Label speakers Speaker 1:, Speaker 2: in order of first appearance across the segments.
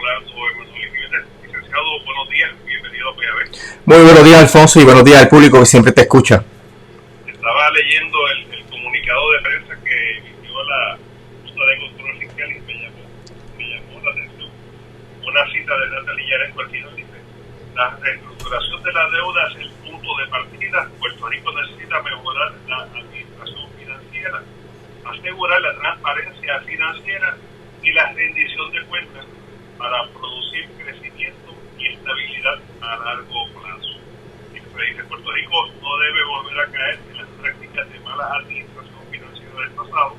Speaker 1: Rolando Emanuel Jiménez. Licenciado, buenos días, bienvenido a PAB.
Speaker 2: Muy buenos días, Alfonso, y buenos días al público que siempre te escucha.
Speaker 1: Estaba leyendo el comunicado de prensa que emitió la Junta de Control Fiscal y me llamó la atención. Una cita de Natalia Yaresco al final dice: la reestructuración de la deuda es el punto de partida. Puerto Rico necesita mejorar la administración financiera, asegurar la transparencia financiera y la rendición de cuentas para producir crecimiento y estabilidad a largo plazo. Y se dice: Puerto Rico no debe volver a caer en las prácticas de mala administración financiera del pasado.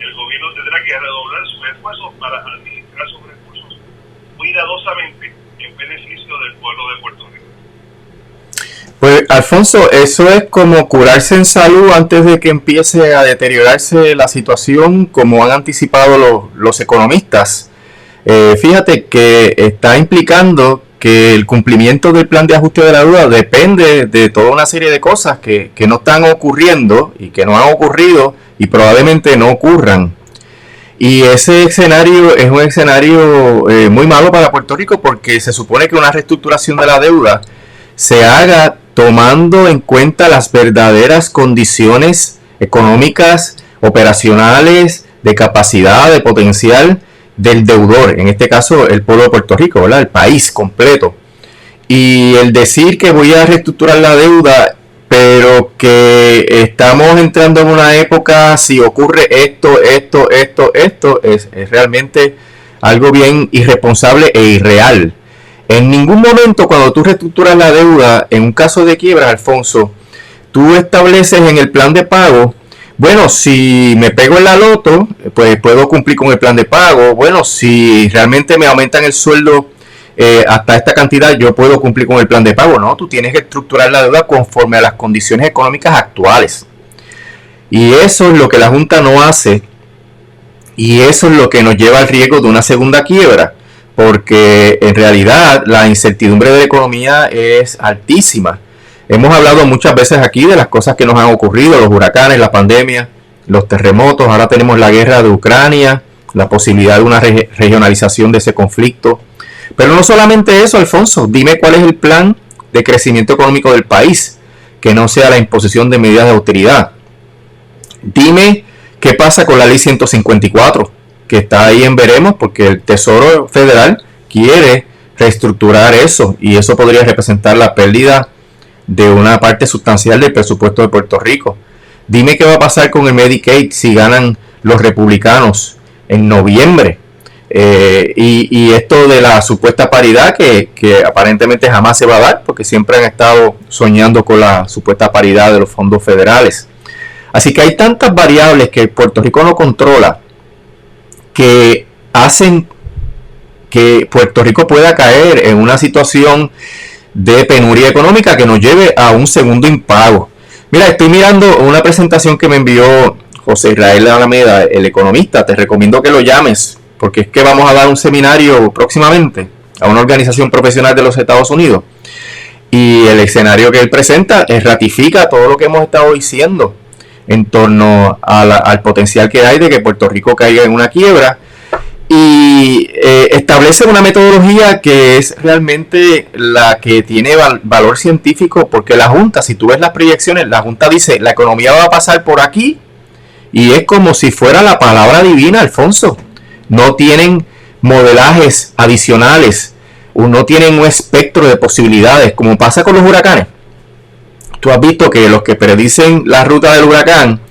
Speaker 1: El gobierno tendrá que redoblar sus esfuerzos para administrar sus recursos cuidadosamente en beneficio del pueblo de Puerto Rico.
Speaker 2: Pues, Alfonso, eso es como curarse en salud antes de que empiece a deteriorarse la situación, como han anticipado los economistas. Fíjate que está implicando que el cumplimiento del plan de ajuste de la deuda depende de toda una serie de cosas que no están ocurriendo y que no han ocurrido y probablemente no ocurran. Y ese escenario es un escenario muy malo para Puerto Rico, porque se supone que una reestructuración de la deuda se haga tomando en cuenta las verdaderas condiciones económicas, operacionales, de capacidad, de potencial del deudor, en este caso el pueblo de Puerto Rico, ¿verdad? El país completo. Y el decir que voy a reestructurar la deuda, pero que estamos entrando en una época, si ocurre esto, es realmente algo bien irresponsable e irreal. En ningún momento, cuando tú reestructuras la deuda, en un caso de quiebra, Alfonso, tú estableces en el plan de pago: bueno, si me pego en la loto, pues puedo cumplir con el plan de pago. Bueno, si realmente me aumentan el sueldo hasta esta cantidad, yo puedo cumplir con el plan de pago. No, tú tienes que estructurar la deuda conforme a las condiciones económicas actuales. Y eso es lo que la Junta no hace. Y eso es lo que nos lleva al riesgo de una segunda quiebra. Porque en realidad la incertidumbre de la economía es altísima. Hemos hablado muchas veces aquí de las cosas que nos han ocurrido: los huracanes, la pandemia, los terremotos. Ahora tenemos la guerra de Ucrania, la posibilidad de una regionalización de ese conflicto. Pero no solamente eso, Alfonso. Dime cuál es el plan de crecimiento económico del país, que no sea la imposición de medidas de austeridad. Dime qué pasa con la ley 154, que está ahí en veremos, porque el Tesoro Federal quiere reestructurar eso, y eso podría representar la pérdida de una parte sustancial del presupuesto de Puerto Rico. Dime qué va a pasar con el Medicaid si ganan los republicanos en noviembre. Y esto de la supuesta paridad que aparentemente jamás se va a dar, porque siempre han estado soñando con la supuesta paridad de los fondos federales. Así que hay tantas variables que Puerto Rico no controla, que hacen que Puerto Rico pueda caer en una situación de penuria económica que nos lleve a un segundo impago. Mira, estoy mirando una presentación que me envió José Israel Alameda, el economista. Te recomiendo que lo llames, porque es que vamos a dar un seminario próximamente a una organización profesional de los Estados Unidos, y el escenario que él presenta ratifica todo lo que hemos estado diciendo en torno al potencial que hay de que Puerto Rico caiga en una quiebra, y establece una metodología que es realmente la que tiene valor científico, porque la Junta, si tú ves las proyecciones, la Junta dice: la economía va a pasar por aquí, y es como si fuera la palabra divina, Alfonso. No tienen modelajes adicionales, no tienen un espectro de posibilidades, como pasa con los huracanes. Tú has visto que los que predicen la ruta del huracán,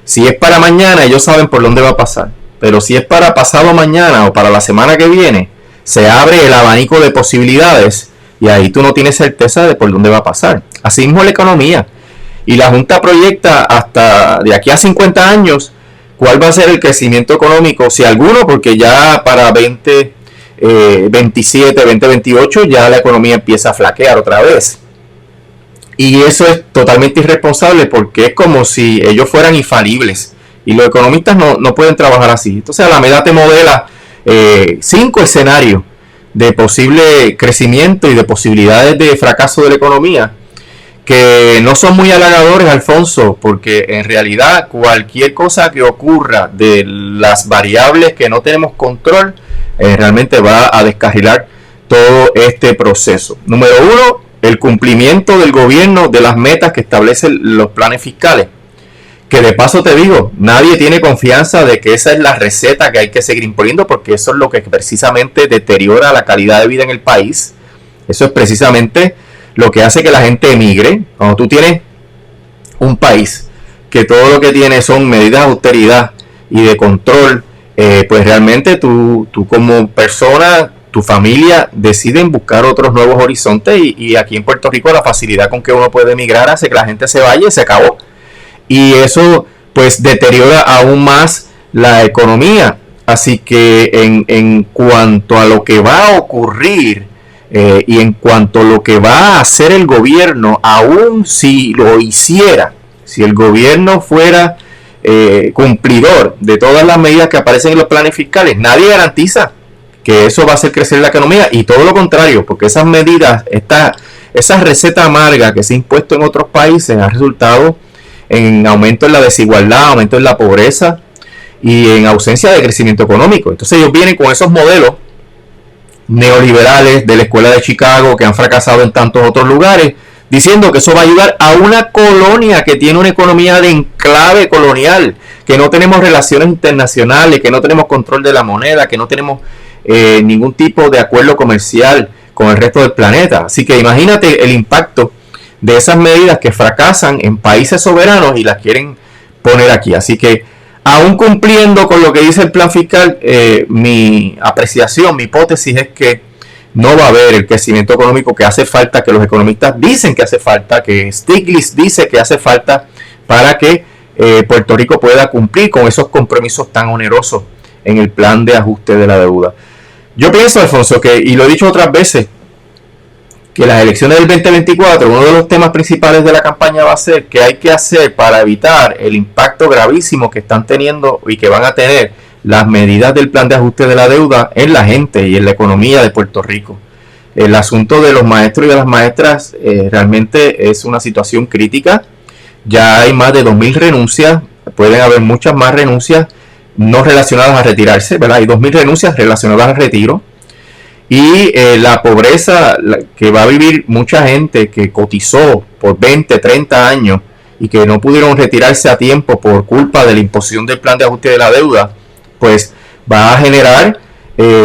Speaker 2: si es para mañana, ellos saben por dónde va a pasar. Pero si es para pasado mañana o para la semana que viene, se abre el abanico de posibilidades y ahí tú no tienes certeza de por dónde va a pasar. Así mismo la economía. Y la Junta proyecta hasta de aquí a 50 años cuál va a ser el crecimiento económico, si alguno, porque ya para 2027, 2028 ya la economía empieza a flaquear otra vez. Y eso es totalmente irresponsable, porque es como si ellos fueran infalibles. Y los economistas no pueden trabajar así. Entonces Alameda te modela 5 escenarios de posible crecimiento y de posibilidades de fracaso de la economía, que no son muy halagadores, Alfonso, porque en realidad cualquier cosa que ocurra de las variables que no tenemos control realmente va a descarrilar todo este proceso. Número uno, el cumplimiento del gobierno de las metas que establecen los planes fiscales. Que de paso te digo, nadie tiene confianza de que esa es la receta que hay que seguir imponiendo, porque eso es lo que precisamente deteriora la calidad de vida en el país. Eso es precisamente lo que hace que la gente emigre. Cuando tú tienes un país que todo lo que tiene son medidas de austeridad y de control, pues realmente tú como persona, tu familia deciden buscar otros nuevos horizontes, y aquí en Puerto Rico la facilidad con que uno puede emigrar hace que la gente se vaya y se acabó. Y eso pues deteriora aún más la economía. Así que en cuanto a lo que va a ocurrir y en cuanto a lo que va a hacer el gobierno, aún si lo hiciera, si el gobierno fuera cumplidor de todas las medidas que aparecen en los planes fiscales, nadie garantiza que eso va a hacer crecer la economía, y todo lo contrario, porque esas medidas, esa receta amarga que se ha impuesto en otros países ha resultado en aumento en la desigualdad, aumento en la pobreza y en ausencia de crecimiento económico. Entonces ellos vienen con esos modelos neoliberales de la escuela de Chicago que han fracasado en tantos otros lugares, diciendo que eso va a ayudar a una colonia que tiene una economía de enclave colonial, que no tenemos relaciones internacionales, que no tenemos control de la moneda, que no tenemos ningún tipo de acuerdo comercial con el resto del planeta. Así que imagínate el impacto de esas medidas que fracasan en países soberanos y las quieren poner aquí. Así que, aún cumpliendo con lo que dice el plan fiscal, mi apreciación, mi hipótesis es que no va a haber el crecimiento económico que hace falta, que los economistas dicen que hace falta, que Stiglitz dice que hace falta para que Puerto Rico pueda cumplir con esos compromisos tan onerosos en el plan de ajuste de la deuda. Yo pienso, Alfonso, que, y lo he dicho otras veces, que las elecciones del 2024, uno de los temas principales de la campaña va a ser qué hay que hacer para evitar el impacto gravísimo que están teniendo y que van a tener las medidas del plan de ajuste de la deuda en la gente y en la economía de Puerto Rico. El asunto de los maestros y de las maestras realmente es una situación crítica. Ya hay más de 2.000 renuncias, pueden haber muchas más renuncias no relacionadas a retirarse, ¿verdad? Hay 2.000 renuncias relacionadas al retiro. Y la pobreza que va a vivir mucha gente que cotizó por 20, 30 años y que no pudieron retirarse a tiempo por culpa de la imposición del plan de ajuste de la deuda, pues va a generar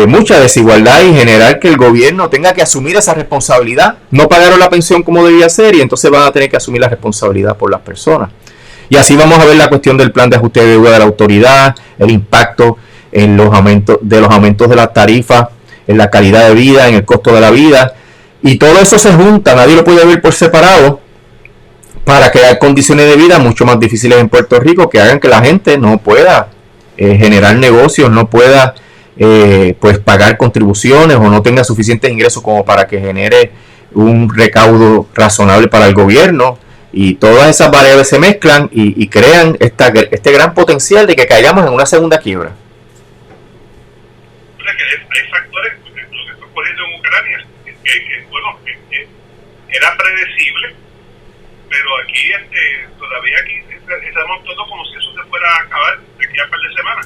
Speaker 2: mucha desigualdad y generar que el gobierno tenga que asumir esa responsabilidad. No pagaron la pensión como debía ser y entonces van a tener que asumir la responsabilidad por las personas. Y así vamos a ver la cuestión del plan de ajuste de deuda de la autoridad, el impacto en los aumentos de las tarifas, en la calidad de vida, en el costo de la vida, y todo eso se junta, nadie lo puede ver por separado, para crear condiciones de vida mucho más difíciles en Puerto Rico, que hagan que la gente no pueda generar negocios, no pueda pues pagar contribuciones o no tenga suficientes ingresos como para que genere un recaudo razonable para el gobierno, y todas esas variables se mezclan y crean este gran potencial de que caigamos en una segunda quiebra.
Speaker 1: Hay factores, lo que está ocurriendo en Ucrania, que era predecible, pero aquí todavía aquí estamos todos como si eso se fuera a acabar de aquí a un par de semanas.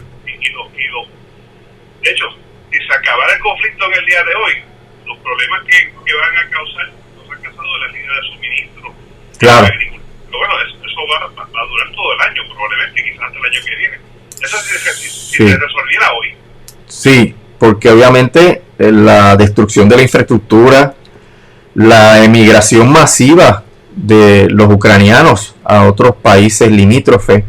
Speaker 1: De hecho, si se acabara el conflicto en el día de hoy, los problemas que van a causar los han causado de la línea de suministro.
Speaker 2: Claro.
Speaker 1: Pero bueno, eso va a durar todo el año, probablemente, quizás hasta el año que viene. Eso si se resolviera hoy.
Speaker 2: Sí, porque obviamente la destrucción de la infraestructura, la emigración masiva de los ucranianos a otros países limítrofes,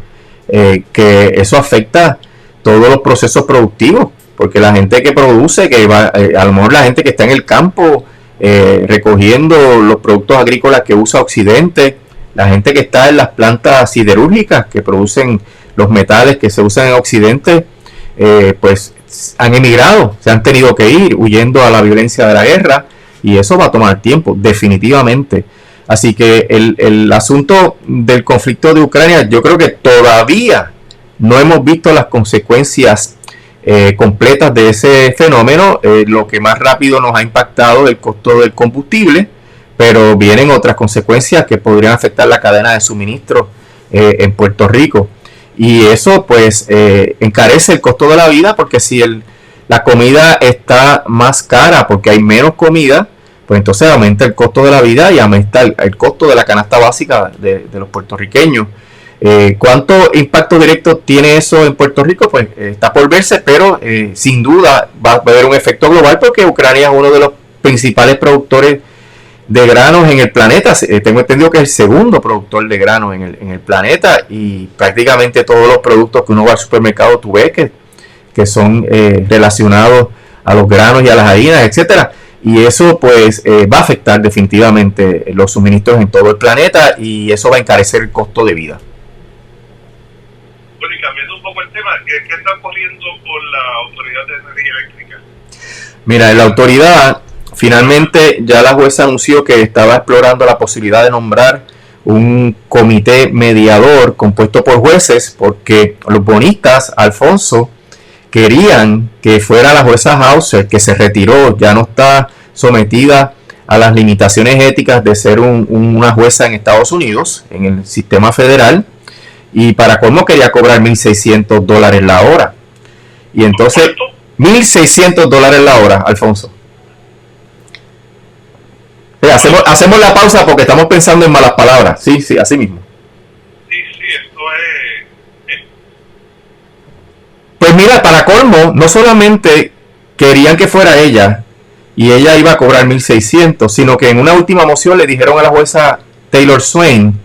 Speaker 2: que eso afecta todos los procesos productivos, porque la gente que produce, que va, a lo mejor la gente que está en el campo recogiendo los productos agrícolas que usa Occidente, la gente que está en las plantas siderúrgicas que producen los metales que se usan en Occidente, pues han emigrado, se han tenido que ir huyendo a la violencia de la guerra, y eso va a tomar tiempo, definitivamente. Así que el asunto del conflicto de Ucrania, yo creo que todavía no hemos visto las consecuencias completas de ese fenómeno. Lo que más rápido nos ha impactado el costo del combustible, pero vienen otras consecuencias que podrían afectar la cadena de suministro en Puerto Rico. Y eso pues encarece el costo de la vida, porque si la comida está más cara porque hay menos comida, pues entonces aumenta el costo de la vida y aumenta el costo de la canasta básica de los puertorriqueños. ¿Cuánto impacto directo tiene eso en Puerto Rico? Pues está por verse, pero sin duda va a haber un efecto global porque Ucrania es uno de los principales productores de granos en el planeta. Tengo entendido que es el segundo productor de granos en el planeta, y prácticamente todos los productos que uno va al supermercado tú ves que son relacionados a los granos y a las harinas, etcétera. Y eso pues va a afectar definitivamente los suministros en todo el planeta, y eso va a encarecer el costo de vida.
Speaker 1: Bueno, y cambiando un poco el tema, ¿qué está ocurriendo con la Autoridad de Energía Eléctrica?
Speaker 2: Mira, la autoridad, finalmente ya la jueza anunció que estaba explorando la posibilidad de nombrar un comité mediador compuesto por jueces, porque los bonistas, Alfonso, querían que fuera la jueza Hauser, que se retiró, ya no está sometida a las limitaciones éticas de ser una jueza en Estados Unidos, en el sistema federal, y para colmo quería cobrar $1,600 la hora. Y entonces, $1,600 la hora, Alfonso. Hacemos la pausa porque estamos pensando en malas palabras. Sí, así mismo.
Speaker 1: Sí, esto es...
Speaker 2: Pues mira, para colmo, no solamente querían que fuera ella y ella iba a cobrar 1,600, sino que en una última moción le dijeron a la jueza Taylor Swain: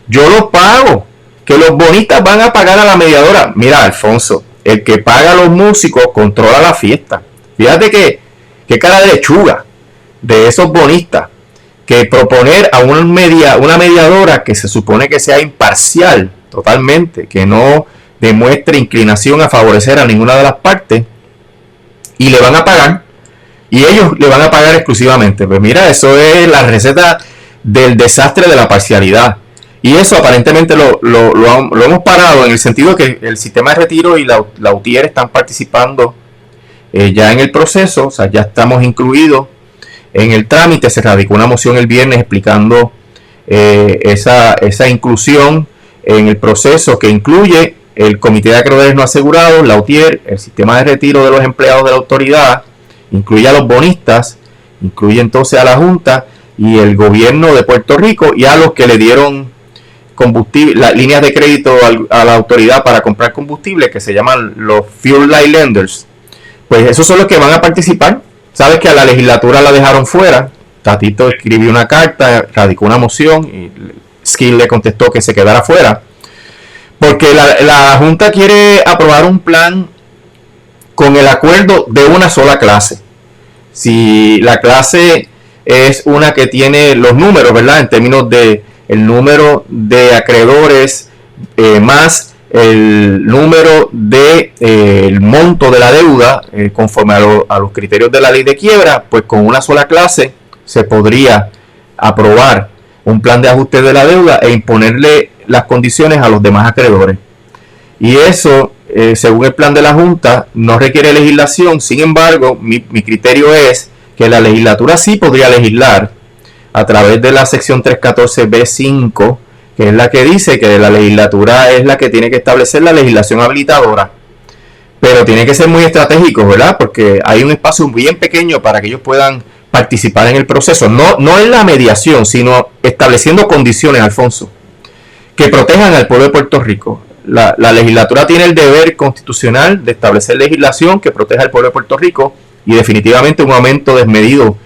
Speaker 2: yo lo pago, que los bonistas van a pagar a la mediadora. Mira, Alfonso, el que paga a los músicos controla la fiesta. Fíjate qué cara de lechuga de esos bonistas, que proponer a una mediadora que se supone que sea imparcial totalmente, que no demuestre inclinación a favorecer a ninguna de las partes, y le van a pagar, y ellos le van a pagar exclusivamente. Pues mira, eso es la receta del desastre de la parcialidad. Y eso aparentemente lo hemos parado, en el sentido que el sistema de retiro y la UTIER están participando ya en el proceso. O sea, ya estamos incluidos en el trámite. Se radicó una moción el viernes explicando esa inclusión en el proceso, que incluye el Comité de Acreedores No Asegurados, la UTIER, el sistema de retiro de los empleados de la autoridad, incluye a los bonistas, incluye entonces a la Junta y el gobierno de Puerto Rico, y a los que le dieron combustible, las líneas de crédito a la autoridad para comprar combustible, que se llaman los Fuel Line Lenders. Pues esos son los que van a participar. Sabes que a la legislatura la dejaron fuera. Tatito escribió una carta, radicó una moción y Skill le contestó que se quedara fuera, porque la Junta quiere aprobar un plan con el acuerdo de una sola clase. Si la clase es una que tiene los números, ¿verdad?, en términos de el número de acreedores más el número de el monto de la deuda conforme a los criterios de la ley de quiebra, pues con una sola clase se podría aprobar un plan de ajuste de la deuda e imponerle las condiciones a los demás acreedores. Y eso, según el plan de la Junta, no requiere legislación. Sin embargo, mi criterio es que la legislatura sí podría legislar a través de la sección 314B5, que es la que dice que la legislatura es la que tiene que establecer la legislación habilitadora. Pero tiene que ser muy estratégico, ¿verdad? Porque hay un espacio bien pequeño para que ellos puedan participar en el proceso. No en la mediación, sino estableciendo condiciones, Alfonso, que protejan al pueblo de Puerto Rico. La legislatura tiene el deber constitucional de establecer legislación que proteja al pueblo de Puerto Rico, y definitivamente un aumento desmedido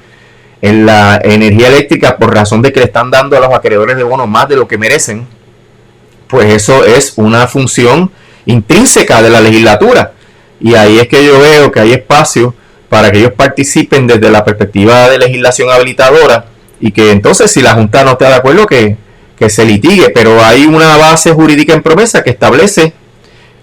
Speaker 2: en la energía eléctrica por razón de que le están dando a los acreedores de bonos más de lo que merecen, pues eso es una función intrínseca de la legislatura, y ahí es que yo veo que hay espacio para que ellos participen desde la perspectiva de legislación habilitadora, y que entonces, si la Junta no está de acuerdo, que se litigue, pero hay una base jurídica en promesa que establece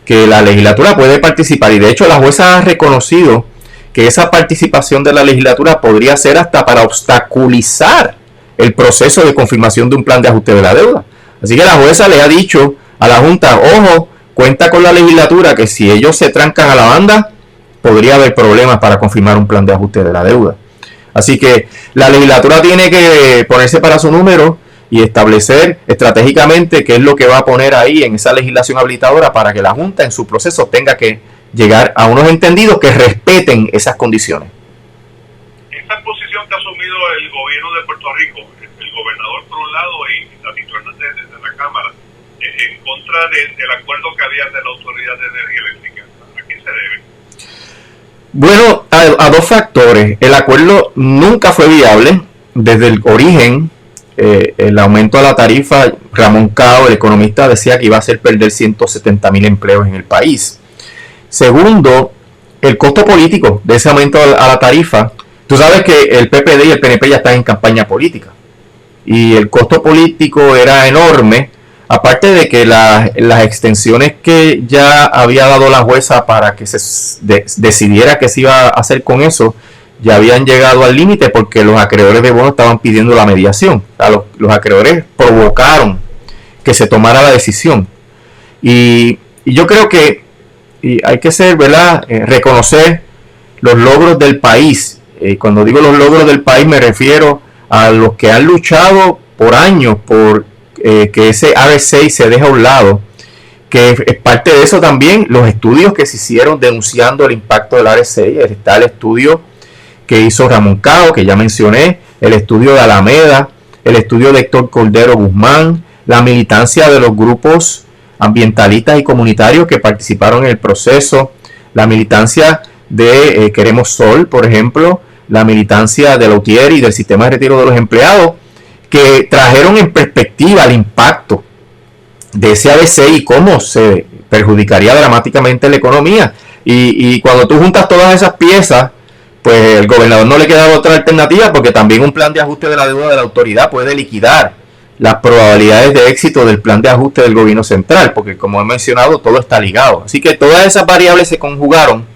Speaker 2: que la legislatura puede participar, y de hecho la jueza ha reconocido que esa participación de la legislatura podría ser hasta para obstaculizar el proceso de confirmación de un plan de ajuste de la deuda. Así que la jueza le ha dicho a la Junta: ojo, cuenta con la legislatura, que si ellos se trancan a la banda, podría haber problemas para confirmar un plan de ajuste de la deuda. Así que la legislatura tiene que ponerse para su número y establecer estratégicamente qué es lo que va a poner ahí en esa legislación habilitadora, para que la Junta en su proceso tenga que llegar a unos entendidos que respeten esas condiciones.
Speaker 1: Esa posición que ha asumido el gobierno de Puerto Rico, el gobernador por un lado y Tatito Hernández desde la Cámara, en contra del acuerdo que había de la Autoridad de Energía Eléctrica, ¿a qué se debe?
Speaker 2: Bueno, a dos factores. El acuerdo nunca fue viable desde el origen. El aumento a la tarifa, Ramón Cao, el economista, decía que iba a hacer perder 170,000 empleos en el país. Segundo, el costo político de ese aumento a la tarifa. Tú sabes que el PPD y el PNP ya están en campaña política y el costo político era enorme, aparte de que las extensiones que ya había dado la jueza para que se decidiera qué se iba a hacer con eso, ya habían llegado al límite porque los acreedores de bonos estaban pidiendo la mediación. O sea, los acreedores provocaron que se tomara la decisión. Y yo creo que hay que ser, ¿verdad? Reconocer los logros del país. Cuando digo los logros del país me refiero a los que han luchado por años por que ese RSA se deje a un lado. Que es parte de eso también los estudios que se hicieron denunciando el impacto del RSA. Está el estudio que hizo Ramón Cao, que ya mencioné, el estudio de Alameda, el estudio de Héctor Cordero Guzmán, la militancia de los grupos ambientalistas y comunitarios que participaron en el proceso, la militancia de Queremos Sol, por ejemplo, la militancia de Lautier y del sistema de retiro de los empleados, que trajeron en perspectiva el impacto de ese ABC y cómo se perjudicaría dramáticamente la economía. Y cuando tú juntas todas esas piezas, pues el gobernador no le queda otra alternativa, porque también un plan de ajuste de la deuda de la autoridad puede liquidar las probabilidades de éxito del plan de ajuste del gobierno central, porque como he mencionado, todo está ligado. Así que todas esas variables se conjugaron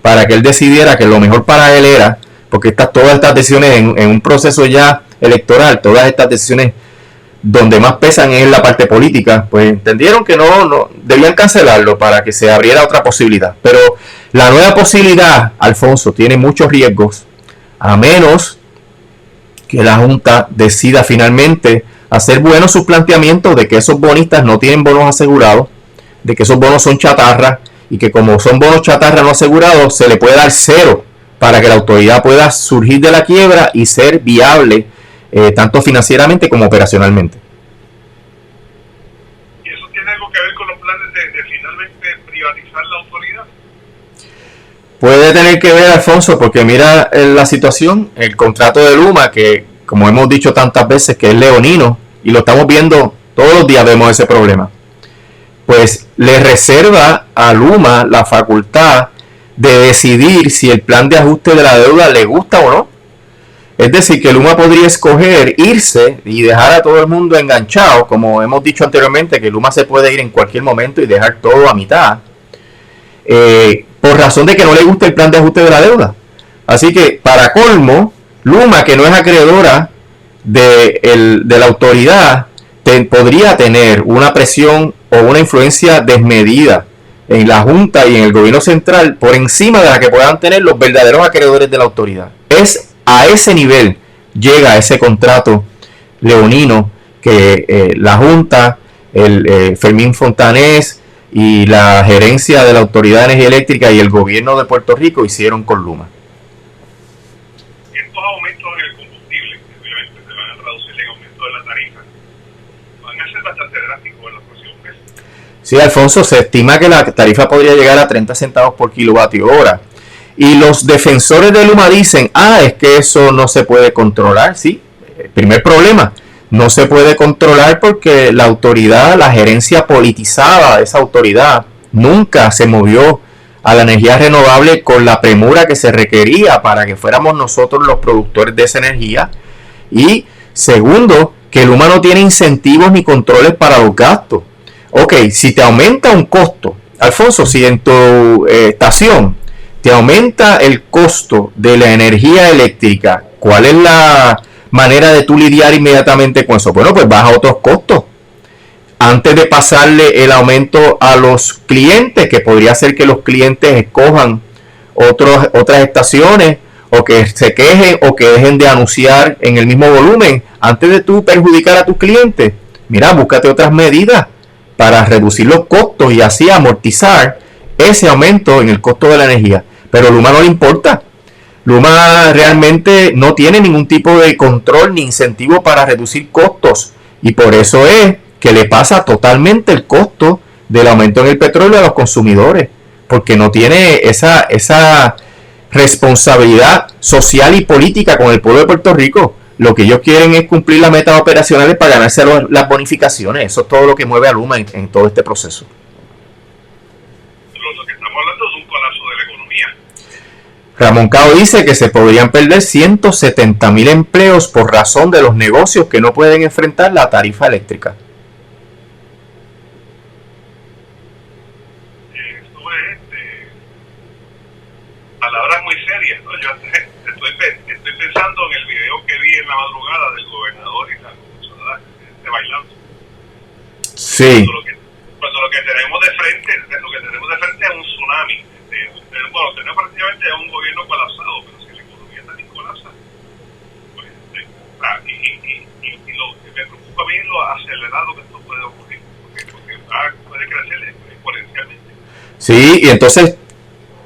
Speaker 2: para que él decidiera que lo mejor para él era, porque todas estas decisiones en un proceso ya electoral, todas estas decisiones donde más pesan es la parte política, pues entendieron que no debían cancelarlo para que se abriera otra posibilidad. Pero la nueva posibilidad, Alfonso, tiene muchos riesgos, a menos que la Junta decida finalmente hacer buenos sus planteamientos de que esos bonistas no tienen bonos asegurados, de que esos bonos son chatarra y que como son bonos chatarra no asegurados, se le puede dar cero para que la autoridad pueda surgir de la quiebra y ser viable tanto financieramente como operacionalmente.
Speaker 1: ¿Y eso tiene algo que ver con los planes de finalmente privatizar la autoridad?
Speaker 2: Puede tener que ver, Alfonso, porque mira la situación, el contrato de Luma, que como hemos dicho tantas veces que es leonino, y lo estamos viendo, todos los días vemos ese problema, pues le reserva a Luma la facultad de decidir si el plan de ajuste de la deuda le gusta o no. Es decir, que Luma podría escoger irse y dejar a todo el mundo enganchado, como hemos dicho anteriormente, que Luma se puede ir en cualquier momento y dejar todo a mitad, por razón de que no le gusta el plan de ajuste de la deuda. Así que, para colmo, Luma, que no es acreedora de la autoridad, podría tener una presión o una influencia desmedida en la Junta y en el gobierno central por encima de la que puedan tener los verdaderos acreedores de la autoridad. Es a ese nivel llega ese contrato leonino que la Junta, Fermín Fontanés y la gerencia de la Autoridad de Energía Eléctrica y el gobierno de Puerto Rico hicieron con Luma.
Speaker 1: Estos aumentos en el combustible, que obviamente se van a traducir en aumento de la tarifa, van a ser bastante drásticos en los próximos meses.
Speaker 2: Sí, Alfonso, se estima que la tarifa podría llegar a 30 centavos por kilovatio hora. Y los defensores de Luma dicen, es que eso no se puede controlar. Sí, el primer problema, no se puede controlar porque la autoridad, la gerencia politizada de esa autoridad, nunca se movió a la energía renovable con la premura que se requería para que fuéramos nosotros los productores de esa energía. Y segundo, que Luma no tiene incentivos ni controles para los gastos. Ok, si te aumenta un costo, Alfonso, si en tu estación te aumenta el costo de la energía eléctrica, ¿cuál es la manera de tú lidiar inmediatamente con eso? Bueno, pues baja otros costos. Antes de pasarle el aumento a los clientes, que podría ser que los clientes escojan otras estaciones, o que se quejen, o que dejen de anunciar en el mismo volumen, antes de tú perjudicar a tus clientes, mira, búscate otras medidas para reducir los costos y así amortizar ese aumento en el costo de la energía. Pero Luma no le importa. Luma realmente no tiene ningún tipo de control ni incentivo para reducir costos, y por eso es que le pasa totalmente el costo del aumento en el petróleo a los consumidores, porque no tiene esa responsabilidad social y política con el pueblo de Puerto Rico. Lo que ellos quieren es cumplir las metas operacionales para ganarse las bonificaciones. Eso es todo lo que mueve a Luma en todo este proceso.
Speaker 1: Lo que estamos hablando es un colapso de la economía.
Speaker 2: Ramón Cao dice que se podrían perder 170,000 empleos por razón de los negocios que no pueden enfrentar la tarifa eléctrica.
Speaker 1: Esto es palabras muy serias, ¿no? Yo estoy pensando en el video que vi en la madrugada del gobernador y la comisionada bailando.
Speaker 2: Sí.
Speaker 1: Cuando lo que tenemos de frente es un tsunami. Bueno, tenemos prácticamente un gobierno colapsado, pero si la economía también colapsa, pues, y lo que me preocupa a mí es lo acelerado que esto puede ocurrir, porque puede crecer exponencialmente.
Speaker 2: Sí, y entonces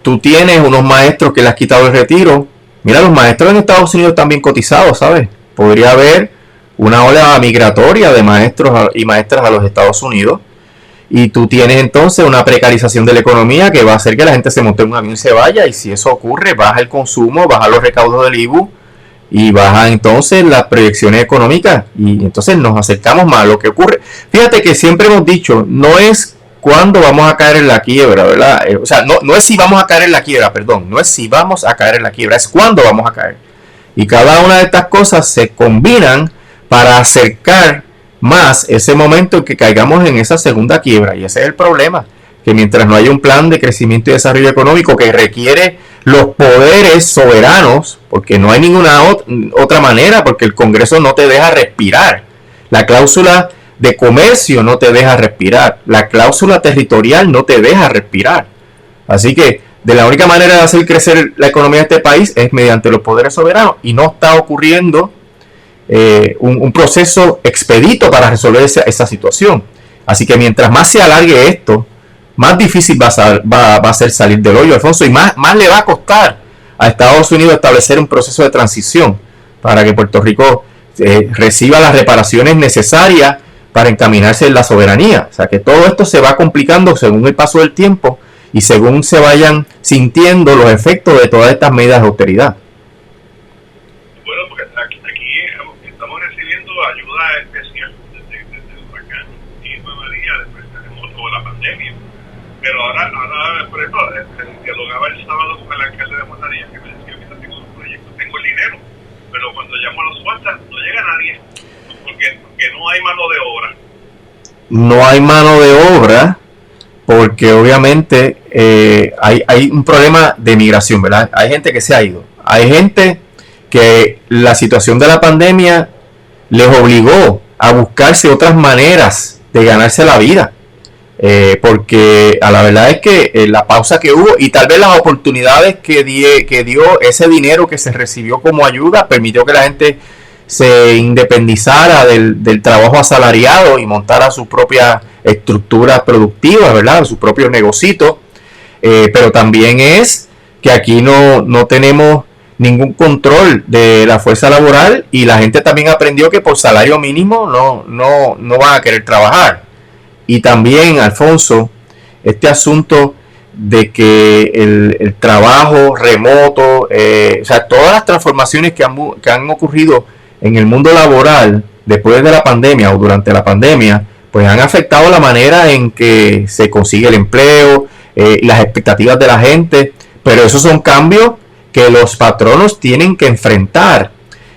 Speaker 2: tú tienes unos maestros que le has quitado el retiro. Mira, los maestros en Estados Unidos están bien cotizados, ¿sabes? Podría haber una ola migratoria de maestros y maestras a los Estados Unidos. Y tú tienes entonces una precarización de la economía que va a hacer que la gente se monte en un avión y se vaya. Y si eso ocurre, baja el consumo, baja los recaudos del IBU y baja entonces las proyecciones económicas. Y entonces nos acercamos más a lo que ocurre. Fíjate que siempre hemos dicho, no es cuándo vamos a caer en la quiebra, ¿verdad? O sea, no es si vamos a caer en la quiebra, perdón. No es si vamos a caer en la quiebra, es cuándo vamos a caer. Y cada una de estas cosas se combinan para acercar más ese momento en que caigamos en esa segunda quiebra. Y ese es el problema, que mientras no haya un plan de crecimiento y desarrollo económico que requiere los poderes soberanos, porque no hay ninguna otra manera, porque el Congreso no te deja respirar, la cláusula de comercio no te deja respirar, la cláusula territorial no te deja respirar. Así que de la única manera de hacer crecer la economía de este país es mediante los poderes soberanos, y no está ocurriendo un proceso expedito para resolver esa situación. Así que mientras más se alargue esto, más difícil va a ser salir del hoyo, Alfonso, y más le va a costar a Estados Unidos establecer un proceso de transición para que Puerto Rico reciba las reparaciones necesarias para encaminarse en la soberanía. O sea que todo esto se va complicando según el paso del tiempo y según se vayan sintiendo los efectos de todas estas medidas de austeridad.
Speaker 1: Bueno, porque aquí estamos recibiendo ayuda especial desde el huracán Irma María, después del terremoto o la pandemia. Pero ahora por ejemplo, dialogaba el sábado con el alcalde de Montería, que me decía, mira, tengo un proyecto, tengo el dinero, pero cuando llamo a los subastas no llega nadie, porque no hay mano de obra.
Speaker 2: No hay mano de obra porque obviamente hay un problema de migración, ¿verdad? Hay gente que se ha ido. Hay gente que la situación de la pandemia les obligó a buscarse otras maneras de ganarse la vida. Porque a la verdad es que la pausa que hubo y tal vez las oportunidades que dio ese dinero que se recibió como ayuda permitió que la gente se independizara del trabajo asalariado y montara sus propias estructuras productivas, ¿verdad? Sus propios negocios. Pero también es que aquí no tenemos ningún control de la fuerza laboral y la gente también aprendió que por salario mínimo no van a querer trabajar. Y también, Alfonso, este asunto de que el trabajo remoto, o sea, todas las transformaciones que han ocurrido en el mundo laboral después de la pandemia o durante la pandemia, pues han afectado la manera en que se consigue el empleo, las expectativas de la gente, pero esos son cambios que los patronos tienen que enfrentar.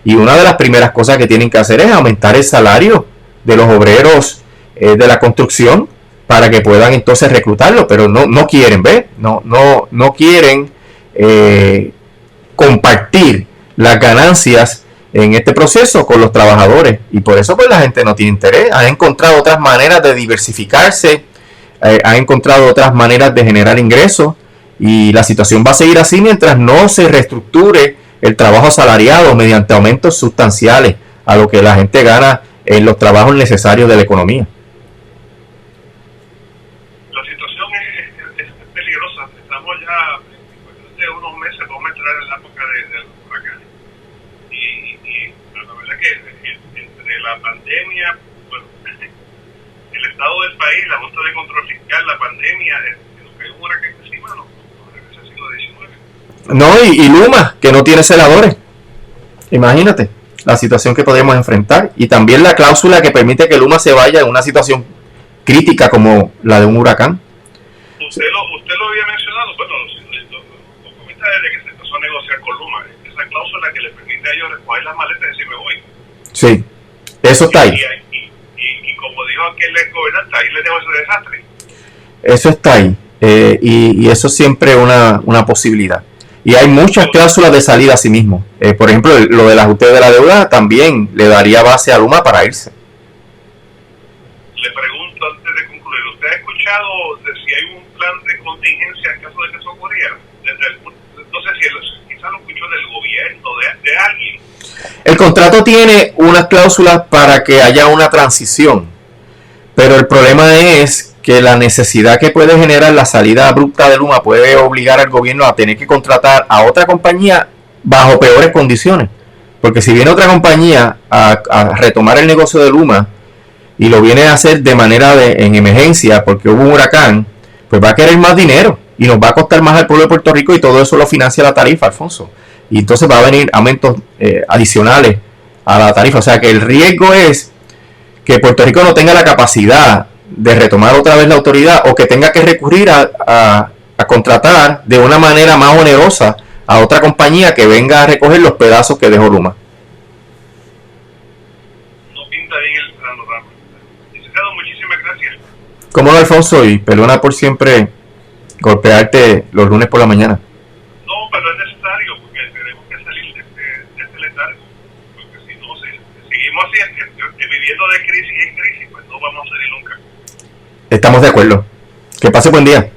Speaker 2: Y una de las primeras cosas que tienen que hacer es aumentar el salario de los obreros de la construcción para que puedan entonces reclutarlo, pero no quieren, ¿ves? No quieren compartir las ganancias en este proceso con los trabajadores, y por eso pues la gente no tiene interés. Han encontrado otras maneras de diversificarse, han encontrado otras maneras de generar ingresos, y la situación va a seguir así mientras no se reestructure el trabajo asalariado mediante aumentos sustanciales a lo que la gente gana en los trabajos necesarios de la economía.
Speaker 1: La situación es peligrosa que entre la pandemia, pues, el estado del país, la Junta de Control Fiscal, la pandemia, lo que hay un huracán encima, no regresa al siglo XIX.
Speaker 2: No, y Luma, que no tiene celadores. Imagínate la situación que podemos enfrentar. Y también la cláusula que permite que Luma se vaya en una situación crítica como la de un huracán.
Speaker 1: Usted lo había mencionado, bueno, lo comenta desde que se empezó a negociar con Luma. Esa cláusula que le permite a ellos recoger las maletas y decir me voy.
Speaker 2: Sí, eso está ahí.
Speaker 1: Y como dijo aquel gobernante, ahí le dejo ese desastre.
Speaker 2: Eso está ahí. Y eso es siempre una posibilidad. Y hay muchas cláusulas de salida a sí mismo. Por ejemplo, lo del ajuste de la deuda también le daría base a Luma para irse.
Speaker 1: Le pregunto antes de concluir, ¿usted ha escuchado de si hay un plan de contingencia en caso de que eso ocurriera? No sé si quizás lo escuchó del gobierno, de alguien.
Speaker 2: El contrato tiene unas cláusulas para que haya una transición, pero el problema es que la necesidad que puede generar la salida abrupta de Luma puede obligar al gobierno a tener que contratar a otra compañía bajo peores condiciones. Porque si viene otra compañía a retomar el negocio de Luma y lo viene a hacer de manera en emergencia porque hubo un huracán, pues va a querer más dinero y nos va a costar más al pueblo de Puerto Rico y todo eso lo financia la tarifa, Alfonso. Y entonces va a venir aumentos adicionales a la tarifa. O sea que el riesgo es que Puerto Rico no tenga la capacidad de retomar otra vez la autoridad o que tenga que recurrir a contratar de una manera más onerosa a otra compañía que venga a recoger los pedazos que dejó Luma.
Speaker 1: No pinta bien el panorama. Licenciado, muchísimas gracias.
Speaker 2: ¿Cómo no, Alfonso? Y perdona por siempre golpearte los lunes por la mañana.
Speaker 1: No, pero es necesario porque tenemos que salir de este letargo. Porque si no, seguimos así, viviendo de crisis en crisis, pues no vamos a salir nunca.
Speaker 2: Estamos de acuerdo. Que pase buen día.